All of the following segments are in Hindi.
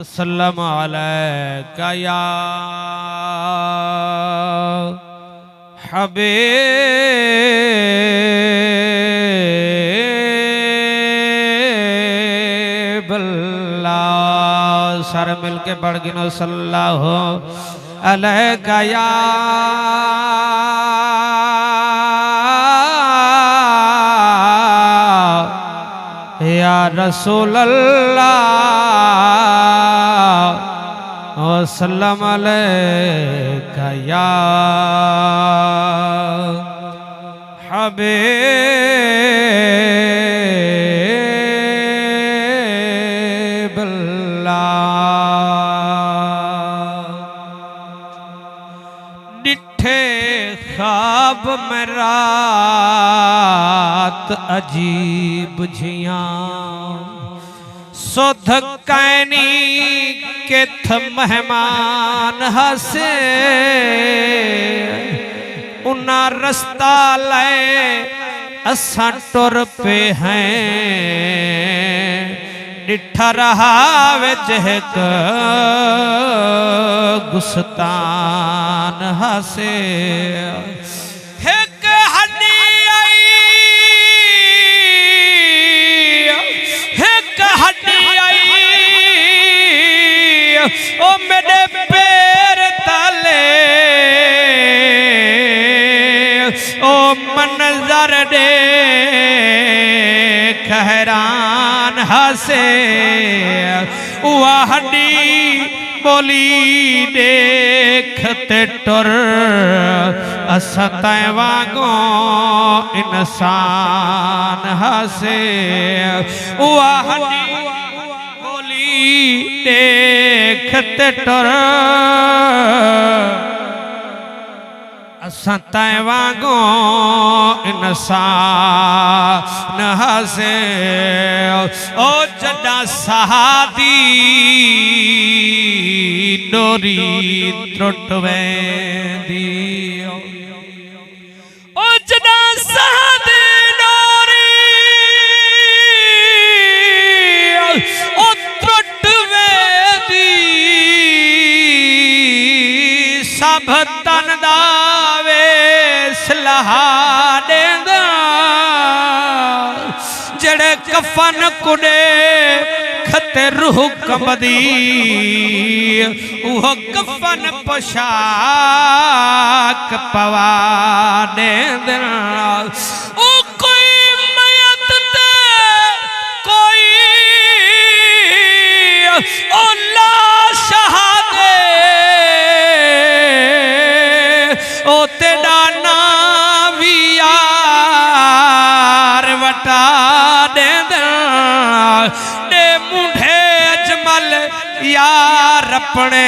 सल्लम अलैका या हबीबल्लाह। सारे मिलके पढ़ गिनो सल्लल्लाहु अलैका या रसूल अल्लाह वसल्लम अलैका या हबीबल्लाह। डिठे ख्वाब में रात अजीब झियां सुध कैनी के थ मेहमान हसे उना रस्ता ले असा टुर पे हैं डिठा रहा विच एक गुस्तान हसे ओ मेरे पैर तले ओ मंजर दे हैरान हसे हड्डी बोली देखते टुर असतै वागो इंसान हसे हड्डी देखते टुर असतै वागो इंसान हसे ओ जड़ा सहादी डोरी त्रुट वेंदी ओ जड़ा सहादी डोरी ओ त्रुट वेंदी सब तन दा देंदा जड़े कफन कुड़े खते रूह कमदी वो कफन पोशाक पवा देंदा ओ कोई मयत ते कोई ओ लाश दे ओ तेरा दे मुंढे अजमल यार अपने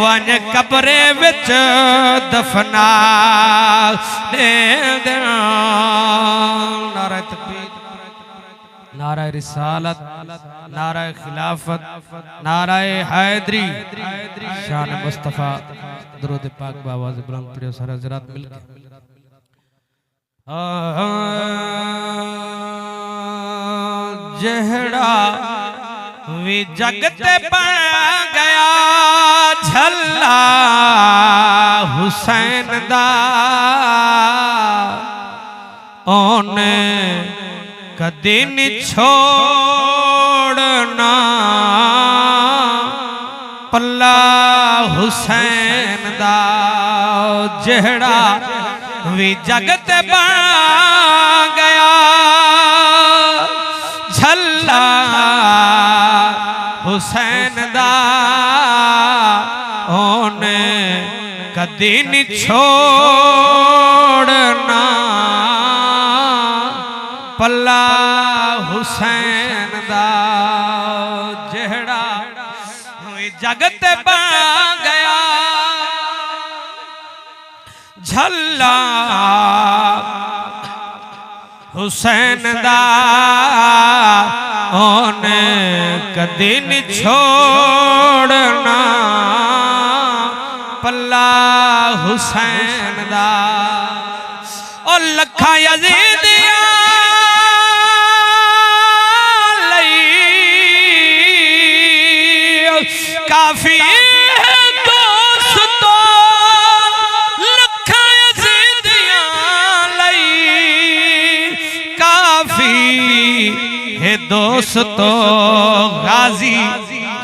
वन कब्रे विच दफना दे नारा तकबीर नारा रिसालत नारा खिलाफत नारा हैदरी शान मुस्तफा दरूद पाक बावाज़ बुलंद पढ़ियो सारे हज़रात मिलके जहड़ा वी जगते पा गया झल्ला हुसैन दा ओने कदी नहीं छोड़ना पल्ला हुसैन दा जहड़ा वी जगत बन गया झल्ला हुसैन दा ओने कदी नहीं छोड़ना पल्ला हुसैन दा जेड़ा वी जगत बन गया झल्ला हुसैन दा ओने कदी नहीं छोड़ना पल्ला हुसैन दा ओ लखा यजीदिया काफी दोस्तों लखां यज़ीदियां लई काफी है दोस्तों गाजी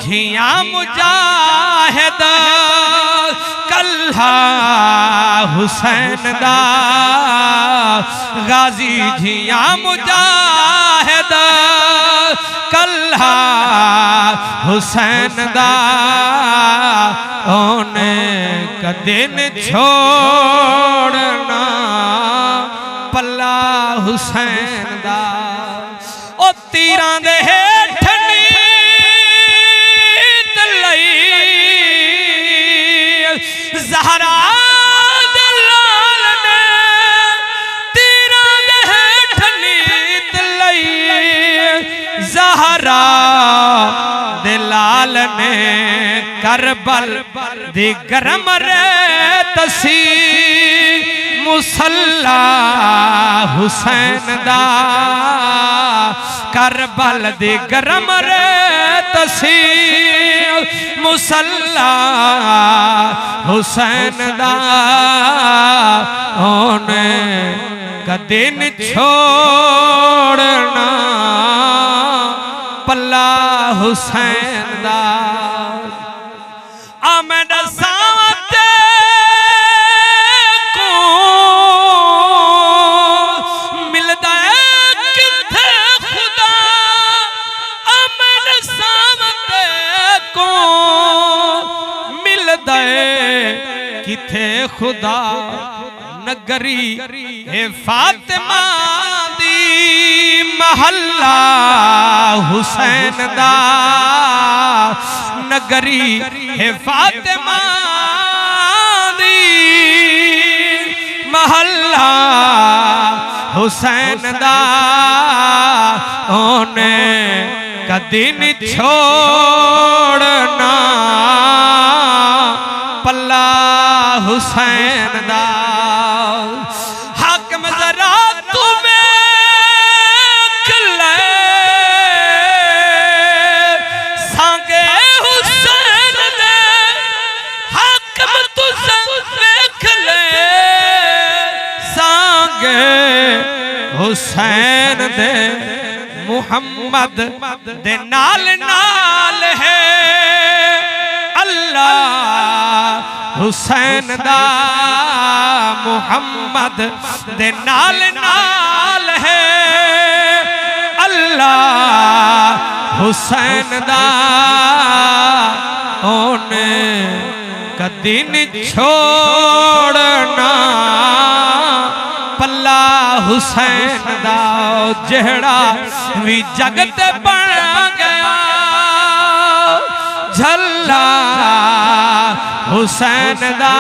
झियां मुजाहिद कल्हा हुसैन दा गाजी झियां मुजाहिद कल्हा हुसैन दा ओने कदे न छोड़ना पल्ला हुसैन दा ओ तीरां दे हेठ नीत लई ज़हरा दे लाल ने तीरां दे हेठ नीत लई ज़हरा दे लाल ने करबल दी गरम रेत सी मुसल्ला हुसैन दा करबल दी गरम रेत सी मुसल्ला हुसैन दा ओने कदे न छोड़ना पल्ला हुसैन दा आमद सावते को मिलदा किथे खुदा आमद सावते को मिलदा किथे खुदा नगरी है फातिमा दी महल्ला हुसैन दा नगरी है फातिमा दी महल्ला हुसैन दा ओने कदी न छोड़ना पल्ला हुसैन दा हाकिम जरा हुसैन दे मुहम्मद दे नाल नाल है अल्लाह हुसैन दा मुहम्मद दे नाल नाल है अल्लाह हुसैन दा ओने कदी न छोड़ना पल्ला हुसैन दा जेड़ा भी जगत बन गया झल्ला हुसैन दा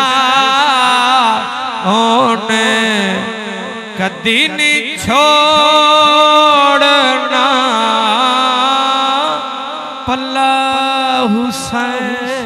ओने कदी न छोड़ना पल्ला हुसैन